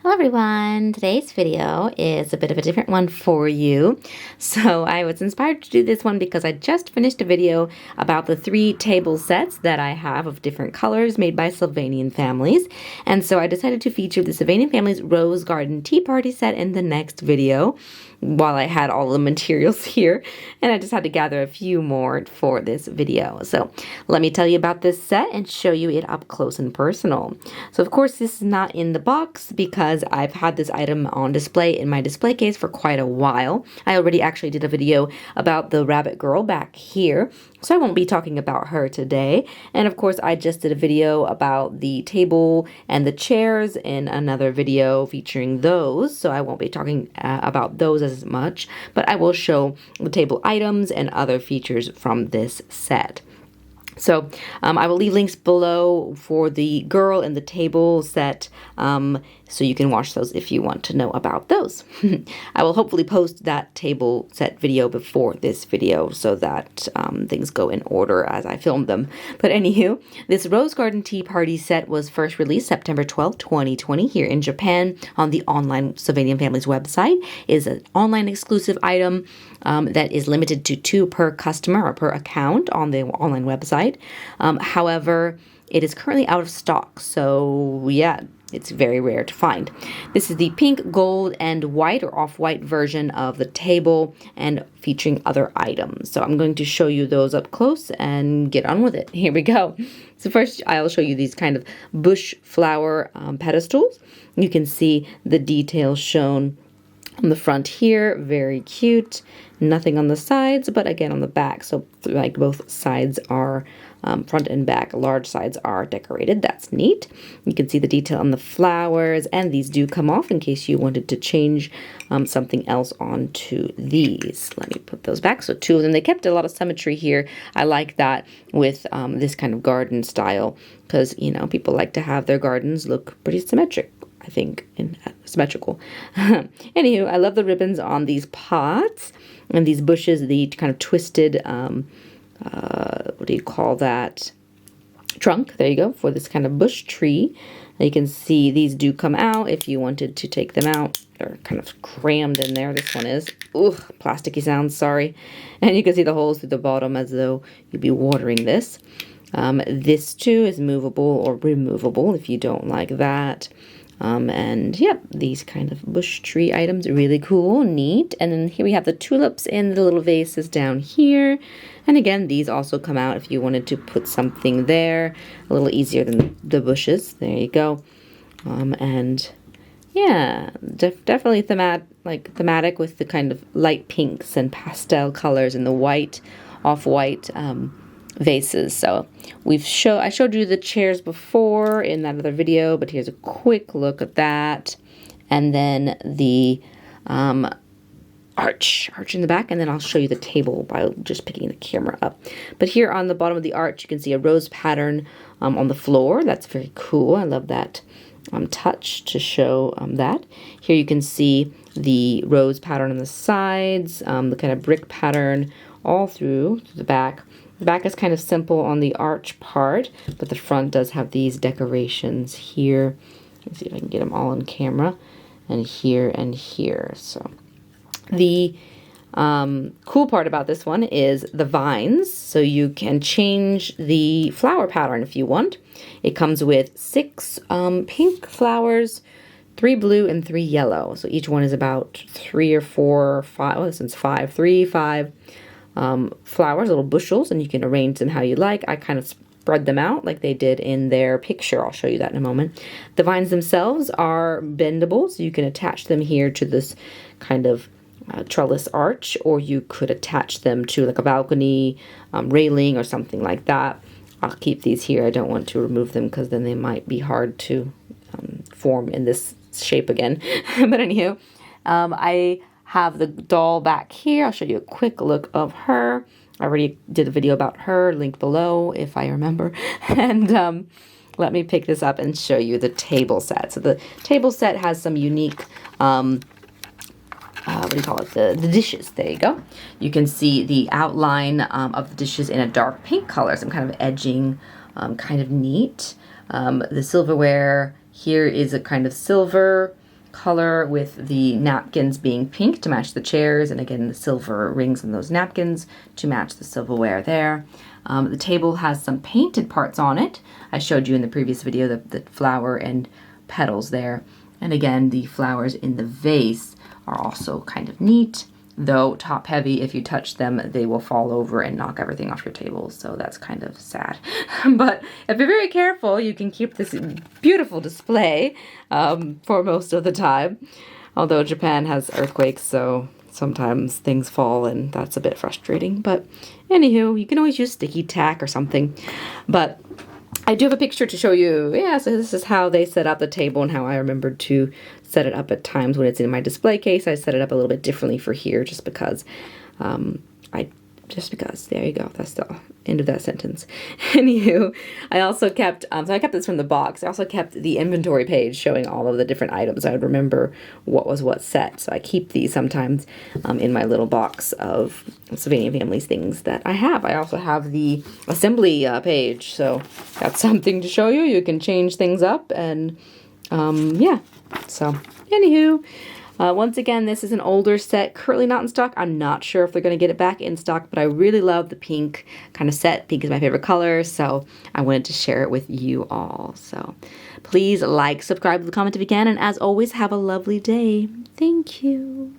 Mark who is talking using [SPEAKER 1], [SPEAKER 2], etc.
[SPEAKER 1] Hello everyone! Today's video is a bit of a different one for you. So I was inspired to do this one because I just finished a video about the 3 table sets that I have of different colors made by Sylvanian Families. And so I decided to feature the Sylvanian Families Rose Garden Tea Party set in the next video while I had all the materials here. And I just had to gather a few more for this video. So let me tell you about this set and show you it up close and personal. So of course this is not in the box because I've had this item on display in my display case for quite a while. I already actually did a video about the rabbit girl back here, so I won't be talking about her today. And of course I just did a video about the table and the chairs in another video featuring those, so I won't be talking about those as much, but I will show the table items and other features from this set. So I will leave links below for the girl and the table set, so you can watch those if you want to know about those. I will hopefully post that table set video before this video so that things go in order as I film them. But anywho, this Rose Garden Tea Party set was first released September 12, 2020 here in Japan on the online Sylvanian Families website. It is an online exclusive item that is limited to 2 per customer or per account on the online website. However, it is currently out of stock, so yeah, it's very rare to find. This is the pink, gold, and white or off-white version of the table and featuring other items. So I'm going to show you those up close and get on with it. Here we go. So first I'll show you these kind of bush flower pedestals. You can see the details shown on the front here, very cute. Nothing on the sides, but again on the back. So like both sides are front and back, large sides are decorated. That's neat. You can see the detail on the flowers, and these do come off in case you wanted to change something else onto these. Let me put those back. So 2 of them. They kept a lot of symmetry here. I like that with this kind of garden style because, you know, people like to have their gardens look pretty symmetric. I think, and symmetrical. Anywho, I love the ribbons on these pots and these bushes, the kind of twisted, what do you call that? Trunk, there you go, for this kind of bush tree. Now you can see these do come out if you wanted to take them out. They're kind of crammed in there. This one is. Ugh, plasticky sounds, sorry. And you can see the holes through the bottom as though you'd be watering this. This too is movable or removable if you don't like that. And yep, these kind of bush tree items, really cool, neat. And then here we have the tulips in the little vases down here. And again, these also come out if you wanted to put something there, a little easier than the bushes. There you go. And yeah, definitely thematic with the kind of light pinks and pastel colors and the white, off-white vases. So I showed you the chairs before in that other video, but here's a quick look at that. And then the arch in the back, and then I'll show you the table by just picking the camera up. But here on the bottom of the arch, you can see a rose pattern on the floor. That's very cool. I love that touch to show that. Here you can see the rose pattern on the sides, the kind of brick pattern all through the back. The back is kind of simple on the arch part, but the front does have these decorations here. Let's see if I can get them all on camera. And here and here. So the cool part about this one is the vines. So you can change the flower pattern if you want. It comes with 6 pink flowers, 3 blue, and 3 yellow. So each one is about 3 or 4 or 5. Oh, this one's 5. 3, 5. Flowers, little bushels, and you can arrange them how you like. I kind of spread them out like they did in their picture. I'll show you that in a moment. The vines themselves are bendable, so you can attach them here to this kind of trellis arch, or you could attach them to like a balcony railing or something like that. I'll keep these here. I don't want to remove them because then they might be hard to form in this shape again. But anywho, I have the doll back here. I'll show you a quick look of her. I already did a video about her, link below if I remember. And let me pick this up and show you the table set. So the table set has some unique, what do you call it? The dishes. There you go. You can see the outline of the dishes in a dark pink color, some kind of edging, kind of neat. The silverware here is a kind of silver color with the napkins being pink to match the chairs, and again the silver rings on those napkins to match the silverware there. The table has some painted parts on it. I showed you in the previous video the flower and petals there. And again, the flowers in the vase are also kind of neat, though top heavy. If you touch them, they will fall over and knock everything off your table, so that's kind of sad. But if you're very careful, you can keep this beautiful display for most of the time. Although Japan has earthquakes, so sometimes things fall and that's a bit frustrating. But anywho, you can always use sticky tack or something. But I do have a picture to show you. Yeah, so this is how they set up the table and how I remembered to set it up at times when it's in my display case. I set it up a little bit differently for here just because. There you go. That's the end of that sentence. Anywho, I also kept, so I kept this from the box. I also kept the inventory page showing all of the different items. I would remember what was what set. So I keep these sometimes in my little box of Sylvanian Families things that I have. I also have the assembly page. So that's something to show you. You can change things up and yeah. So anywho. Once again, this is an older set, currently not in stock. I'm not sure if they're going to get it back in stock, but I really love the pink kind of set. Pink is my favorite color, so I wanted to share it with you all. So please like, subscribe, comment if you can, and as always, have a lovely day. Thank you.